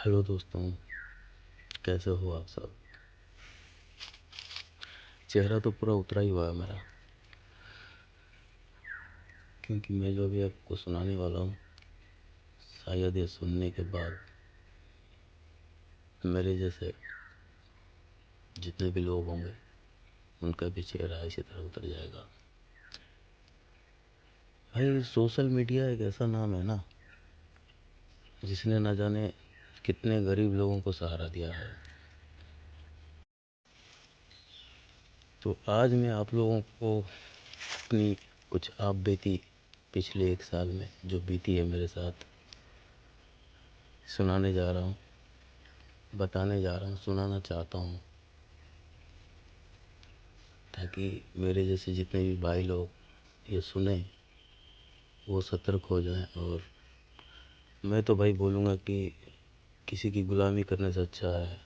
Hello दोस्तों, कैसे हो आप सब। चेहरा तो पूरा उतरा ही हुआ है मेरा, क्योंकि मैं जो अभी आपको सुनाने वाला हूँ, शायद ये सुनने के बाद मेरे जैसे जितने भी लोग होंगे उनका भी चेहरा इसी तरह उतर जाएगा। भाई, सोशल मीडिया एक ऐसा नाम है ना, जिसने न जाने कितने गरीब लोगों को सहारा दिया है। तो आज मैं आप लोगों को अपनी कुछ आप बीती पिछले 1 साल में जो बीती है मेरे साथ सुनाने जा रहा हूँ, बताने जा रहा हूँ, सुनाना चाहता हूँ, ताकि मेरे जैसे जितने भी भाई लोग ये सुने वो सतर्क हो जाएं। और मैं तो भाई बोलूँगा कि किसी की गुलामी करने से अच्छा है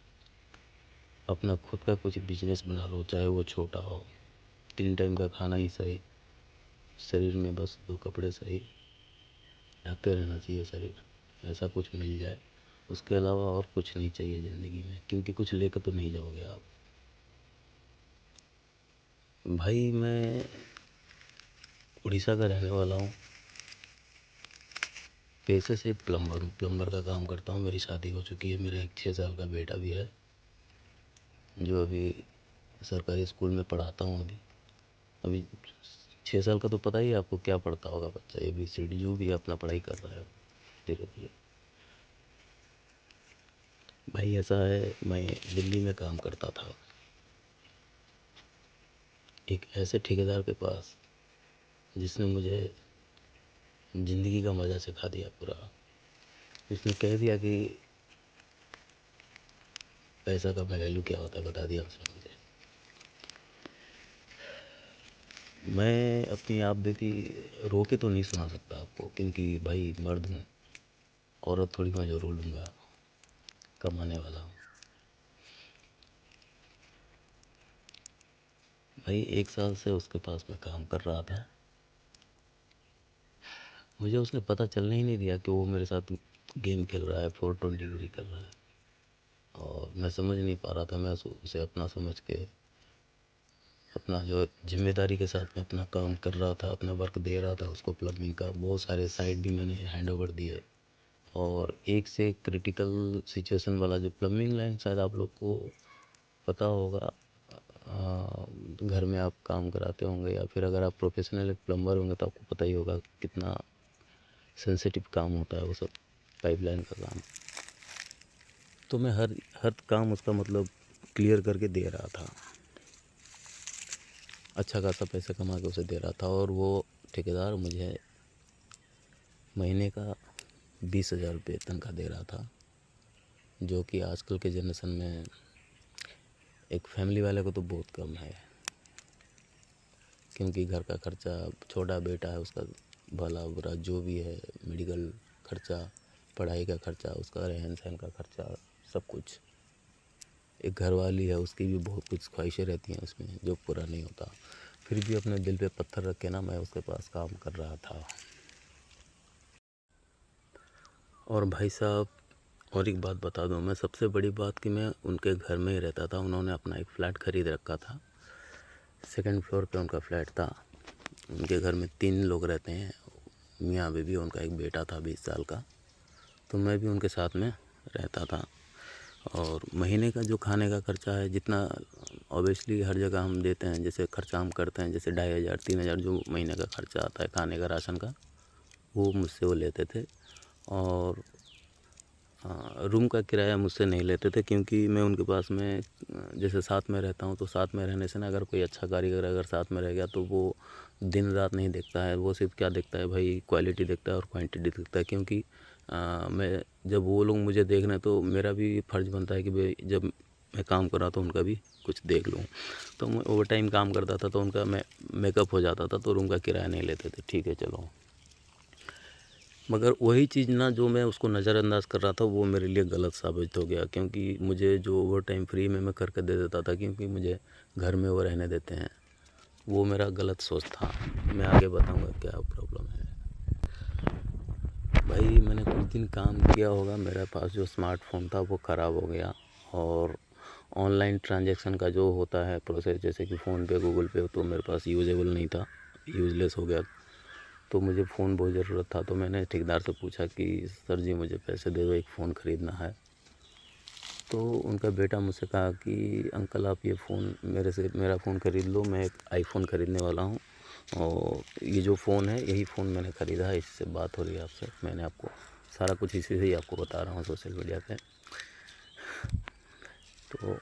अपना खुद का कुछ बिजनेस बना लो, चाहे वो छोटा हो। 3 टाइम का खाना ही सही, शरीर में बस 2 कपड़े सही, ढकते रहना चाहिए शरीर, ऐसा कुछ मिल जाए। उसके अलावा और कुछ नहीं चाहिए ज़िंदगी में, क्योंकि कुछ लेकर तो नहीं जाओगे आप। भाई, मैं उड़ीसा का रहने वाला हूँ, पेशे से प्लम्बर हूँ, प्लम्बर का काम करता हूँ। मेरी शादी हो चुकी है, मेरा एक 6 साल का बेटा भी है, जो अभी सरकारी स्कूल में पढ़ाता हूँ। अभी 6 साल का तो पता ही है आपको क्या पढ़ता होगा बच्चा, ABCD जो भी अपना पढ़ाई कर रहा है धीरे धीरे। भाई ऐसा है, मैं दिल्ली में काम करता था एक ऐसे ठेकेदार के पास, जिसने मुझे ज़िंदगी का मज़ा सिखा दिया पूरा। उसने कह दिया कि पैसा का वैल्यू क्या होता है, बता दिया उसने मुझे। मैं अपनी आप बीती रो के तो नहीं सुना सकता आपको, क्योंकि भाई मर्द हूँ, औरत थोड़ी मैं जो रो लूँगा, कमाने वाला हूँ। भाई 1 साल से उसके पास मैं काम कर रहा था, मुझे उसने पता चलने ही नहीं दिया कि वो मेरे साथ गेम खेल रहा है, 420 डिग्री कर रहा है। और मैं समझ नहीं पा रहा था, मैं उसे अपना समझ के अपना जो जिम्मेदारी के साथ में अपना काम कर रहा था, अपना वर्क दे रहा था उसको। प्लम्बिंग का बहुत सारे साइट भी मैंने हैंड ओवर दिए, और एक से एक क्रिटिकल सिचुएशन वाला जो प्लम्बिंग लाइन, शायद आप लोग को पता होगा। घर में आप काम कराते होंगे, या फिर अगर आप प्रोफेशनल एक प्लम्बर होंगे तो आपको पता ही होगा कितना सेंसिटिव काम होता है वो सब, पाइपलाइन का काम। तो मैं हर हर काम उसका मतलब क्लियर करके दे रहा था, अच्छा खासा पैसा कमा के उसे दे रहा था। और वो ठेकेदार मुझे महीने का 20,000 रुपये तनख्वाह दे रहा था, जो कि आजकल के जनरेशन में एक फैमिली वाले को तो बहुत कम है, क्योंकि घर का खर्चा, छोटा बेटा है उसका, भला बुरा जो भी है, मेडिकल खर्चा, पढ़ाई का खर्चा, उसका रहन सहन का खर्चा, सब कुछ। एक घरवाली है, उसकी भी बहुत कुछ ख्वाहिशें रहती हैं उसमें, जो पूरा नहीं होता। फिर भी अपने दिल पे पत्थर रख के ना मैं उसके पास काम कर रहा था। और भाई साहब, और एक बात बता दूं, मैं सबसे बड़ी बात कि मैं उनके घर में ही रहता था। उन्होंने अपना एक फ़्लैट ख़रीद रखा था, 2nd फ्लोर पे उनका फ्लैट था। उनके घर में 3 लोग रहते हैं, मियाँ बीवी, उनका एक बेटा था 20 साल का। तो मैं भी उनके साथ में रहता था। और महीने का जो खाने का खर्चा है, जितना ऑब्वियसली हर जगह हम देते हैं, जैसे खर्चा हम करते हैं, जैसे 2,500 3,000 जो महीने का खर्चा आता है खाने का, राशन का, वो मुझसे वो लेते थे। और रूम का किराया मुझसे नहीं लेते थे, क्योंकि मैं उनके पास में जैसे साथ में रहता हूँ, तो साथ में रहने से ना, अगर कोई अच्छा कारीगर अगर साथ में रह गया तो वो दिन रात नहीं देखता है, वो सिर्फ क्या देखता है भाई, क्वालिटी देखता है और क्वांटिटी देखता है। क्योंकि मैं जब वो लोग मुझे देख रहे हैं तो मेरा भी फ़र्ज़ बनता है कि भाई जब मैं काम कर रहा तो उनका भी कुछ देख लूँ। तो मैं ओवर टाइम काम करता था, तो उनका मेकअप हो जाता था, तो रूम का किराया नहीं लेते थे, ठीक है चलो। मगर वही चीज़ ना, जो मैं उसको नज़रअंदाज कर रहा था, वो मेरे लिए गलत साबित हो गया। क्योंकि मुझे जो ओवर टाइम फ्री में मैं करके दे देता था, क्योंकि मुझे घर में वो रहने देते हैं, वो मेरा गलत सोच था। मैं आगे बताऊंगा क्या प्रॉब्लम है। भाई, मैंने कुछ दिन काम किया होगा, मेरे पास जो स्मार्टफोन था वो ख़राब हो गया और ऑनलाइन ट्रांजैक्शन का जो होता है प्रोसेस, जैसे कि फ़ोनपे, गूगल पे, तो मेरे पास यूजेबल नहीं था, यूज़लेस हो गया। तो मुझे फ़ोन बहुत ज़रूरत था, तो मैंने ठेकेदार से पूछा कि सर जी मुझे पैसे दे दो, एक फ़ोन ख़रीदना है। तो उनका बेटा मुझसे कहा कि अंकल आप ये फ़ोन मेरा फ़ोन ख़रीद लो, मैं एक आईफ़ोन ख़रीदने वाला हूँ और ये जो फ़ोन है यही फ़ोन मैंने ख़रीदा है, इससे बात हो रही है आपसे, मैंने आपको सारा कुछ इसी से ही आपको बता रहा हूँ सोशल मीडिया पे। तो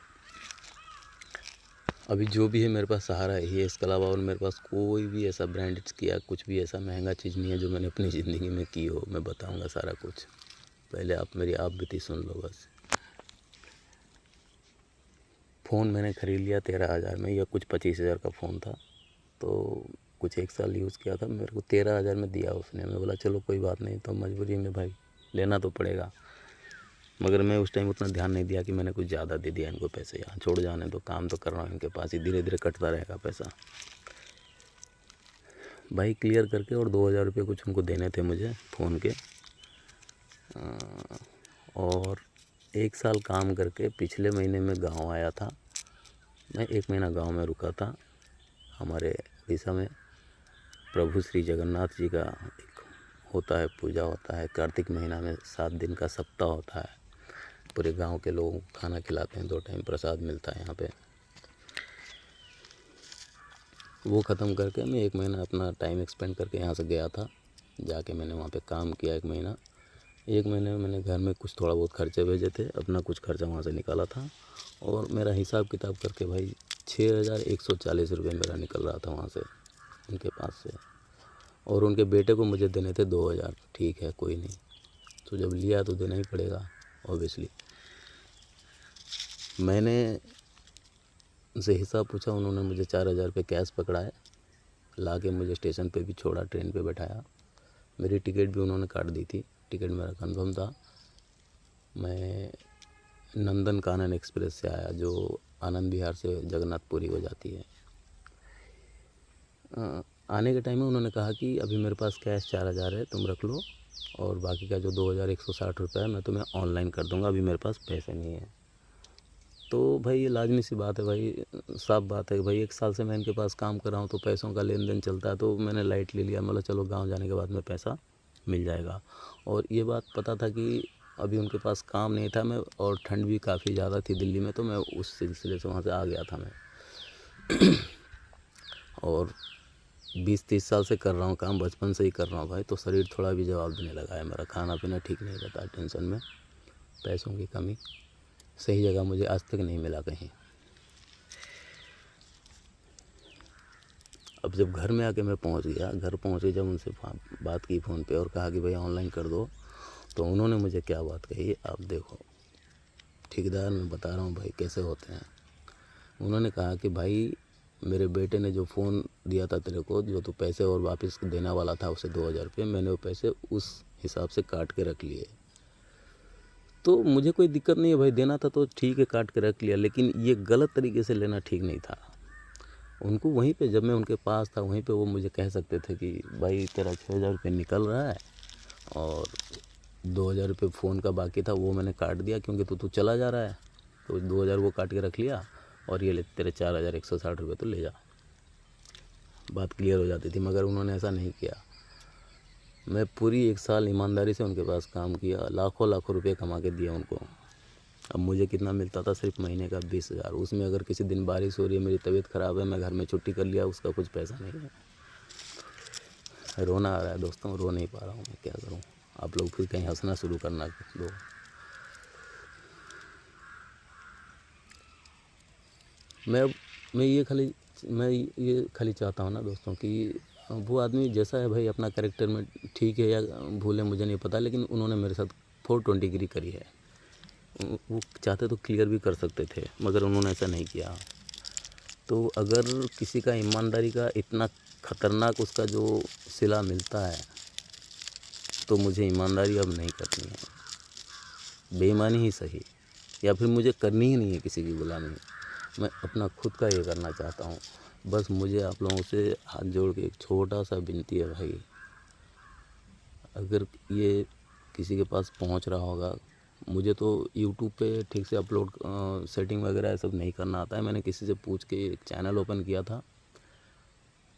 अभी जो भी है मेरे पास सहारा यही है, इसके अलावा और मेरे पास कोई भी ऐसा ब्रांडेड किया कुछ भी ऐसा महंगा चीज़ नहीं है जो मैंने अपनी ज़िंदगी में की हो। मैं बताऊँगा सारा कुछ, पहले आप मेरी आप बीती सुन लो बस। फ़ोन मैंने ख़रीद लिया 13,000 में, या कुछ 25,000 का फ़ोन था। तो कुछ 1 साल यूज़ किया था, मेरे को 13,000 में दिया उसने। मैं बोला चलो कोई बात नहीं, तो मजबूरी में भाई लेना तो पड़ेगा। मगर मैं उस टाइम उतना ध्यान नहीं दिया कि मैंने कुछ ज़्यादा दे दिया इनको पैसे, यहाँ छोड़ जाने दो, काम तो कर रहा हूँ इनके पास ही, धीरे धीरे कटता रहेगा पैसा। भाई क्लियर करके और 2,000 रुपये कुछ उनको देने थे मुझे फ़ोन के। और 1 साल काम करके पिछले महीने में गाँव आया था। मैं 1 महीना गाँव में रुका था। हमारे उड़ीसा में प्रभु श्री जगन्नाथ जी का एक होता है, पूजा होता है, कार्तिक महीना में 7 दिन का सप्ताह होता है। पूरे गांव के लोगों को खाना खिलाते हैं, 2 टाइम प्रसाद मिलता है यहाँ पे। वो ख़त्म करके मैं 1 महीना अपना टाइम एक्सपेंड करके यहाँ से गया था। जाके मैंने वहाँ पे काम किया 1 महीना। 1 महीने में मैंने घर में कुछ थोड़ा बहुत खर्चे भेजे थे, अपना कुछ खर्चा वहाँ से निकाला था और मेरा हिसाब किताब करके भाई 6,140 रुपये मेरा निकल रहा था वहाँ से, उनके पास से। और उनके बेटे को मुझे देने थे 2,000। ठीक है कोई नहीं, तो जब लिया तो देना ही पड़ेगा ऑब्वियसली। मैंने उनसे हिसाब पूछा, उन्होंने मुझे 4,000 रुपये कैश पकड़ाए, ला के मुझे स्टेशन पे भी छोड़ा, ट्रेन पे बैठाया। मेरी टिकट भी उन्होंने काट दी थी, टिकट मेरा कंफर्म था। मैं नंदन कानन एक्सप्रेस से आया, जो आनंद विहार से जगन्नाथपुरी को जाती है। आने के टाइम में उन्होंने कहा कि अभी मेरे पास कैश 4,000 है, तुम रख लो, और बाकी का जो 2,160 रुपये है मैं तुम्हें ऑनलाइन कर दूँगा, अभी मेरे पास पैसे नहीं है। तो भाई ये लाजमी सी बात है भाई, साफ बात है कि भाई 1 साल से मैं इनके पास काम कर रहा हूँ, तो पैसों का लेन देन चलता है, तो मैंने लाइट ले लिया। मतलब चलो गांव जाने के बाद में पैसा मिल जाएगा। और ये बात पता था कि अभी उनके पास काम नहीं था मैं, और ठंड भी काफ़ी ज़्यादा थी दिल्ली में, तो मैं उस सिलसिले से वहाँ से आ गया था मैं। और 20-30 साल से कर रहा हूँ काम, बचपन से ही कर रहा हूँ भाई, तो शरीर थोड़ा भी जवाब देने लगा है। मेरा खाना पीना ठीक नहीं रहता है, टेंशन में, पैसों की कमी, सही जगह मुझे आज तक नहीं मिला कहीं। अब जब घर में आके मैं पहुंच गया, घर पहुंच के जब उनसे बात की फ़ोन पे और कहा कि भाई ऑनलाइन कर दो, तो उन्होंने मुझे क्या बात कही, आप देखो ठेकेदार, मैं बता रहा हूँ भाई कैसे होते हैं। उन्होंने कहा कि भाई मेरे बेटे ने जो फ़ोन दिया था तेरे को, जो तू पैसे और वापस देने वाला था उसे 2,000 रुपये, मैंने वो पैसे उस हिसाब से काट के रख लिए। तो मुझे कोई दिक्कत नहीं है भाई, देना था तो ठीक है, काट के रख लिया, लेकिन ये गलत तरीके से लेना ठीक नहीं था। उनको वहीं पे, जब मैं उनके पास था वहीं पे, वो मुझे कह सकते थे कि भाई तेरा 6,000 रुपये निकल रहा है और 2,000 रुपये फ़ोन का बाकी था, वो मैंने काट दिया क्योंकि तू चला जा रहा है, तो 2,000 वो काट के रख लिया, और ये ले तेरे 4,160 रुपये तो ले जा, बात क्लियर हो जाती थी। मगर उन्होंने ऐसा नहीं किया। मैं पूरी 1 साल ईमानदारी से उनके पास काम किया, लाखों लाखों रुपये कमा के दिया उनको। अब मुझे कितना मिलता था, सिर्फ महीने का 20,000। उसमें अगर किसी दिन बारिश हो रही है, मेरी तबीयत ख़राब है, मैं घर में छुट्टी कर लिया, उसका कुछ पैसा नहीं है। रोना आ रहा है दोस्तों, रो नहीं पा रहा हूँ, मैं क्या करूँ। आप लोग फिर कहीं हंसना शुरू करना दो। मैं ये खाली चाहता हूँ ना दोस्तों कि वो आदमी जैसा है भाई, अपना कैरेक्टर में ठीक है या भूल है मुझे नहीं पता, लेकिन उन्होंने मेरे साथ 420 डिग्री करी है। वो चाहते तो क्लियर भी कर सकते थे, मगर उन्होंने ऐसा नहीं किया। तो अगर किसी का ईमानदारी का इतना ख़तरनाक उसका जो सिला मिलता है, तो मुझे ईमानदारी अब नहीं करनी है, बेईमानी ही सही, या फिर मुझे करनी ही नहीं है किसी की गुलामी। मैं अपना खुद का ये करना चाहता हूँ। बस मुझे आप लोगों से हाथ जोड़ के एक छोटा सा विनती है भाई, अगर ये किसी के पास पहुंच रहा होगा। मुझे तो यूट्यूब पे ठीक से अपलोड सेटिंग वगैरह ये सब नहीं करना आता है। मैंने किसी से पूछ के एक चैनल ओपन किया था।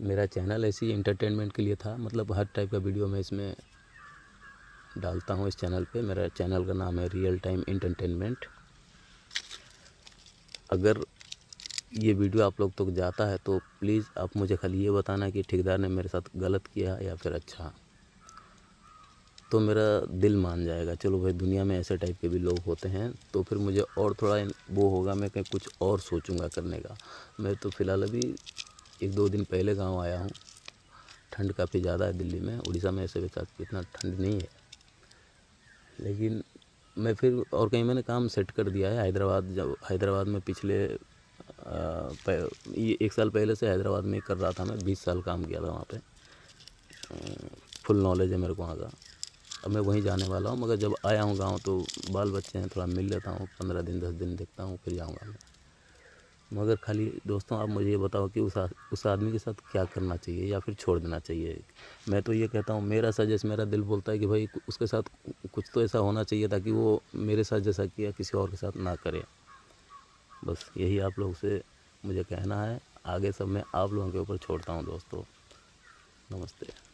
मेरा चैनल ऐसे ही एंटरटेनमेंट के लिए था, मतलब हर टाइप का वीडियो मैं इसमें डालता हूँ इस चैनल पे। मेरा चैनल का नाम है रियल टाइम एंटरटेनमेंट। अगर ये वीडियो आप लोग तक जाता है तो प्लीज़ आप मुझे खाली ये बताना कि ठेकेदार ने मेरे साथ गलत किया या फिर अच्छा, तो मेरा दिल मान जाएगा। चलो भाई, दुनिया में ऐसे टाइप के भी लोग होते हैं, तो फिर मुझे और थोड़ा वो होगा, मैं कहीं कुछ और सोचूंगा करने का। मैं तो फ़िलहाल अभी 1-2 दिन पहले गांव आया हूँ। ठंड काफ़ी ज़्यादा है दिल्ली में। उड़ीसा में ऐसे वैसा इतना ठंड नहीं है, लेकिन मैं फिर और कहीं मैंने काम सेट कर दिया है। हैदराबाद, जब हैदराबाद में पिछले ये 1 साल पहले से हैदराबाद में कर रहा था मैं। 20 साल काम किया था वहाँ पे। फुल नॉलेज है मेरे को वहाँ का। अब मैं वहीं जाने वाला हूँ, मगर जब आया हूँ गाँव तो बाल बच्चे हैं, थोड़ा मिल लेता हूँ। 15 दिन 10 दिन देखता हूँ, फिर जाऊँगा मैं। मगर खाली दोस्तों आप मुझे ये बताओ कि उस आदमी के साथ क्या करना चाहिए या फिर छोड़ देना चाहिए। मैं तो ये कहता हूँ, मेरा सजेस्ट, मेरा दिल बोलता है कि भाई उसके साथ कुछ तो ऐसा होना चाहिए ताकि वो मेरे साथ जैसा किया किसी और के साथ ना करे। बस यही आप लोग से मुझे कहना है। आगे सब मैं आप लोगों के ऊपर छोड़ता हूँ दोस्तों। नमस्ते।